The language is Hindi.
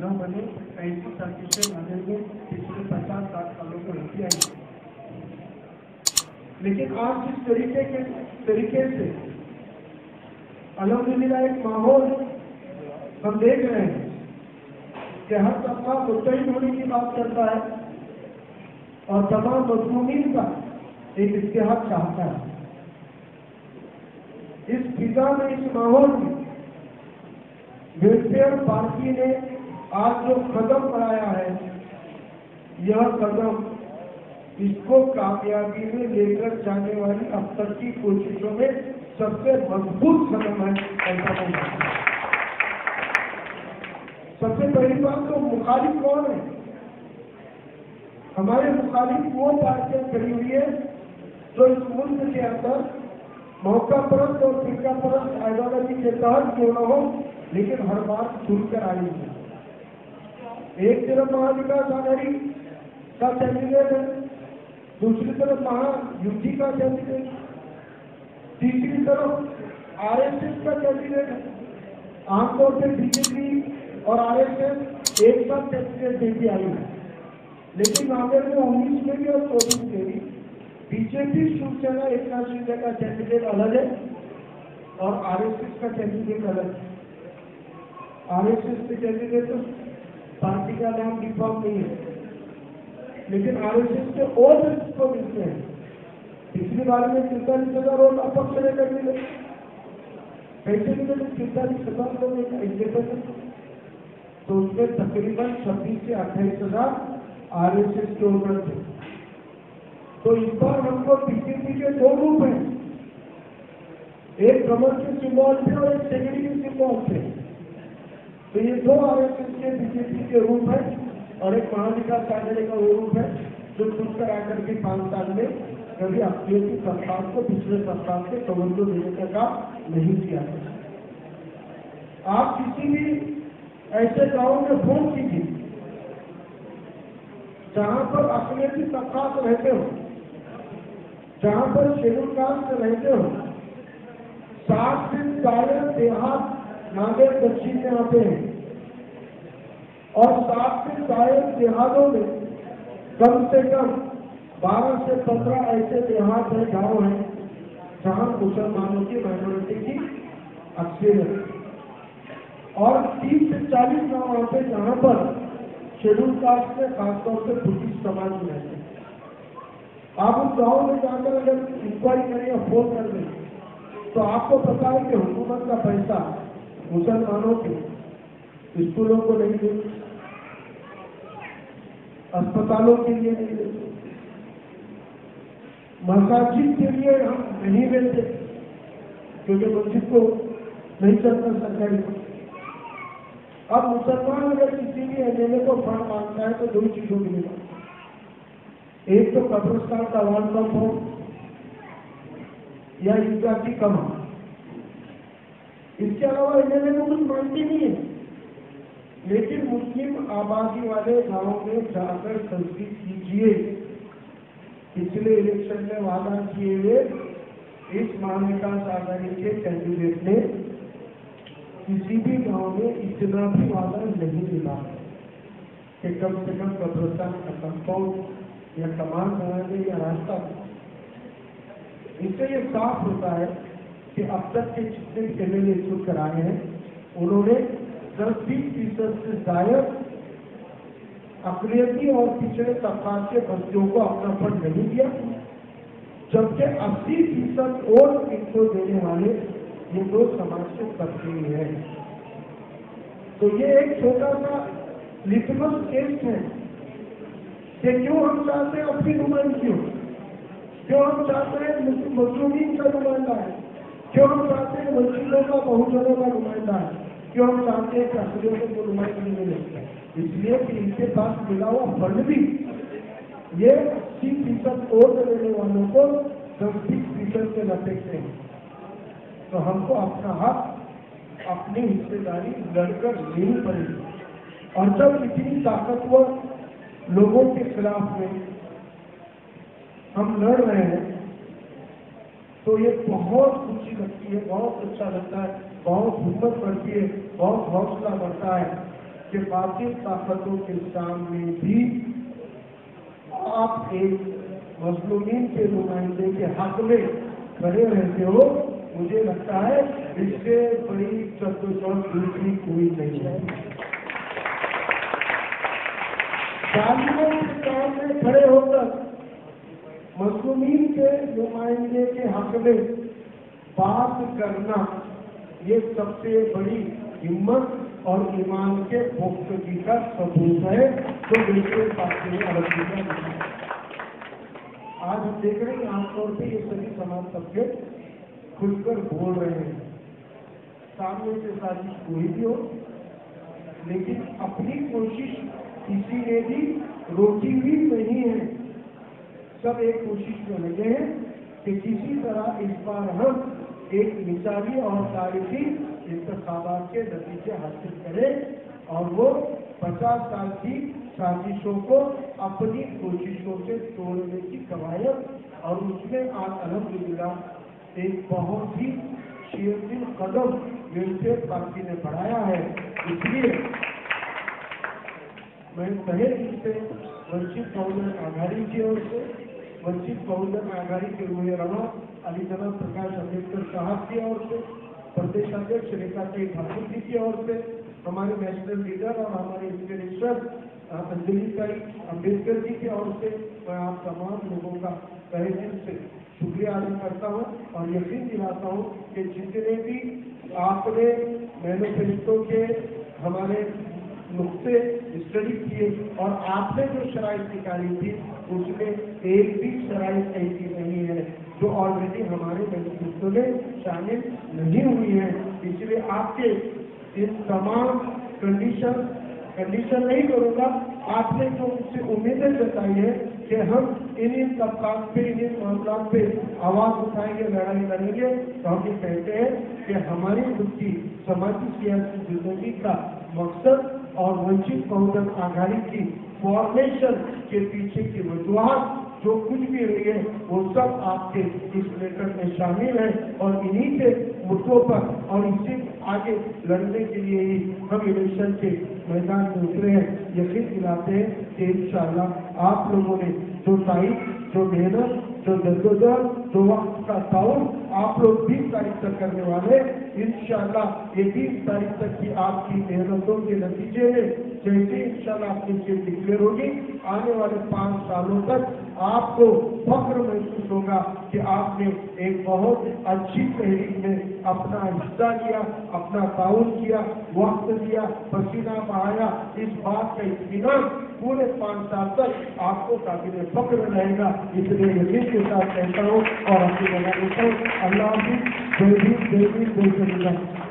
न बने, ऐसी साजिशें मानेंगे पिछले 50-60 सालों में होती आई। लेकिन आज जिस तरीके से अल्हम्दुलिल्लाह एक माहौल हम देख रहे हैं कि हर तबका मुत्तहिद होने की बात करता है और तमाम मजलूमीन का एक इत्तेहाद चाहता है। इस फिजा में, इस माहौल में वेलफेयर पार्टी ने आज जो कदम बढ़ाया है, यह कदम इसको कामयाबी में लेकर जाने वाली अब तक की कोशिशों में सबसे मजबूत कदम है, ऐसा मैं मानता हूं। सबसे पहली बात तो मुखालिफ कौन है? हमारे मुखालिफ वो पार्टियां खड़ी हुई है जो इस मुल्क के अंदर मौका परस्त और फिरका परस्त आइडियोलॉजी के तहत क्यों न हो, लेकिन हर बात खुलकर आई है। एक तरफ महाविकास आघाड़ी का कैंडिडेट है, दूसरी तरफ महायुति का कैंडिडेट, तीसरी तरफ आरएसएस का कैंडिडेट है। आमतौर पर बीजेपी और आरएसएस एक साथ कैंडिडेट देती आई है, लेकिन नागेर में 19 में भी और 24 में भी बीजेपी शिवसेना एक नाथ शिंदे का कैंडिडेट अलग है और आरएसएस का कैंडिडेट अलग है। आरएसएस के कैंडिडेट पार्टी का नाम डिफॉर्म नहीं है, लेकिन आरएसएस के और को मिलते हैं। पिछली बार में 43,000 वोट अपक्ष लेकर मिले, कैसे मिले? 43,000 लोग इंडिपेंडेंट, तो उसमें तकरीबन 26 से 28,000 आरएसएस के वोटर थे। तो इस बार हमको बीजेपी के दो रूप हैं, एक कमल के सिंबल थे और एक सेगड़ी के सिंबल थे। तो ये दो आरएसएस के बीजेपी के रूप है और एक महाविकास आघाड़ी का वो रूप है जो खुलकर आकर के 5 साल में कभी अपने की सरकार को दूसरे सरकार से तवज्जो देने का काम नहीं किया। आप किसी भी ऐसे गांव में फोन कीजिए जहां पर अपने की तबकात रहते हो, जहां पर शेड्यूल कास्ट रहते हो, 60 से ज्यादा देहात नागेर दक्षिण में आते हैं और 60 से ज्यादा देहातों में कम से कम 12 से 15 ऐसे देहात है, गांव हैं जहां मुसलमानों की माइनॉरिटी की अक्सरियत है और 30 से 40 गांव आते हैं जहां पर शेड्यूल कास्ट में खासतौर से बुद्धिस्ट समाज में रहते हैं। आप उस गांव में जाकर अगर इंक्वायरी करें या फोन कर दें तो आपको पता है कि हुकूमत का पैसा मुसलमानों के स्कूलों को नहीं देते, अस्पतालों के लिए नहीं देते, मसाजिद के लिए हम नहीं देते क्योंकि मस्जिद को नहीं चलता सरकारी। अब मुसलमान अगर किसी भी एमएलए को फंड मांगता है तो 2 चीजों मिलेगा, एक तो कब्रिस्तान का वार्ड कम हो या ईदगाह की कम हो। इसके अलावा एमएलए को कुछ मांगती नहीं है, लेकिन मुस्लिम आबादी वाले गांवों में जाकर तस्दीक कीजिए, पिछले इलेक्शन में वादा किए हुए इस महाविकास आघाड़ी के कैंडिडेट ने किसी भी गांव में इतना भी वादा नहीं मिला कि कम से कम कब्रिस्तान का कंपाउंड या कमान बनाने या रास्ता। इससे ये साफ होता है कि अब तक के जितने एमएलए चुन कर आए हैं उन्होंने 10-20% से ज्यादा अकलियती और पिछड़े तबका के बच्चों को अपना फंड नहीं दिया, जबकि 80% वोट इनको देने वाले ये 2 समाज के तबके ही हैं। तो ये एक छोटा सा लिटमस टेस्ट है कि क्यों हम चाहते हैं अपनी नुमाइंदगी हो, क्यों हम चाहते हैं मजलूमीन का नुमाइंदा है, क्यों हम चाहते हैं मस्जिदों का बहुजनों का नुमाइंदा है, क्यों हम चाहते हैं कि अकलियतों को नुमाइंदगी मिले। इसलिए कि इनके पास मिला हुआ फंड भी ये 80% वोट देने वालों को 10-20% से लपेटते हैं। तो हमको अपना हक, अपनी हिस्सेदारी लड़कर लेनी पड़ेगी। और जब इतनी ताकतवर लोगों के खिलाफ में हम लड़ रहे हैं तो ये बहुत खुशी लगती है, बहुत अच्छा लगता है, बहुत हिम्मत बढ़ती है, बहुत हौसला बढ़ता है कि बाकी ताकतों के सामने भी आप एक मजलूमीन के नुमाइंदे के हक में खड़े रहते हो। मुझे लगता है इससे बड़ी जद्दोजहद दूसरी कोई नहीं है। जालिमों के सामने खड़े होकर मजलूमीन के नुमाइंदे के हक में बात करना, ये सबसे बड़ी हिम्मत और ईमान के पुख्तगी का सबूत है जो बिल्कुल पाकिस्तान अरब का। आज हम देख रहे हैं आमतौर पर ये सभी समाज तबके खुलकर बोल रहे हैं, सामने से साजिश कोई भी हो, लेकिन अपनी कोशिश किसी ने भी रोकी हुई नहीं है। सब एक कोशिश में लगे हैं कि किसी तरह इस बार हम एक मिसाली और तारीखी इंतखाबात के नतीजे हासिल करें और वो 50 साल की साजिशों को अपनी कोशिशों से तोड़ने की कवायद, और उसमें आज अल्हम्दुलिल्लाह एक बहुत ही शीर्षिल कदम यूनिसेफ पार्टी ने बढ़ाया है। इसलिए मैं तहे दिल से वंचित बहुजन आघाड़ी की ओर से, वंचित बहुजन आघाड़ी के रूहे रवा अली जनाब प्रकाश अम्बेडकर साहब की ओर से, प्रदेशाध्यक्ष रेखा ठाकुर जी की ओर से, हमारे नेशनल लीडर और हमारे इंस्पिरेशन अंजलि ताई अम्बेडकर जी की ओर से मैं आप तमाम लोगों का तहे दिल से शुक्रिया अदा करता हूँ और यकीन दिलाता हूँ कि जितने भी आपने मैनिफेस्टो के हमारे नुक्ते स्टडी किए और आपने जो शराइत निकाली थी उसमें एक भी शराइत ऐसी नहीं है जो ऑलरेडी हमारे मैनिफेस्टो में शामिल नहीं हुई है। इसलिए आपके इन तमाम कंडीशन नहीं करूँगा, आपने जो मुझसे उम्मीदें जताई है कि हम इन तबकात पे, इन मामलों पे आवाज उठाएंगे, लड़ाई लड़ेंगे, तो हम ये कहते हैं कि हमारी खुद की समाजी सियासी जिंदगी का मकसद और वंचित बहुजन आघाड़ी की फॉर्मेशन के पीछे की वजूहत जो कुछ भी रही है वो सब आपके इस लेटर में शामिल है और इन्हीं के मुद्दों पर और इससे आगे लड़ने के लिए ही हम इलेक्शन के मैदान में उतरे हैं। यकीन दिलाते हैं कि इंशाअल्लाह आप लोगों ने जो तारीख, जो मेहनत, जो जद्दोजहद, जो वक्त का ताउन आप लोग 20 तारीख तक करने वाले, इंशाअल्लाह ये 20 तारीख तक की आपकी मेहनतों के नतीजे में जैसे इंशाअल्लाह आपकी सीट डिक्लेयर होगी, आने वाले 5 सालों तक आपको फख्र महसूस होगा कि आपने एक बहुत अच्छी तहरीक में अपना हिस्सा लिया, अपना ताउन किया, वक्त दिया, पसीना बहाया। इस बात का इत्मीनान पूरे 5 साल तक आपको काबिल फख्र रहेगा। इसलिए यकीन के साथ कहता हूँ और अपनी लगा देता हूँ। अल्लाह हाफिज़। जय भीम, जय भीम, जय श्री राम।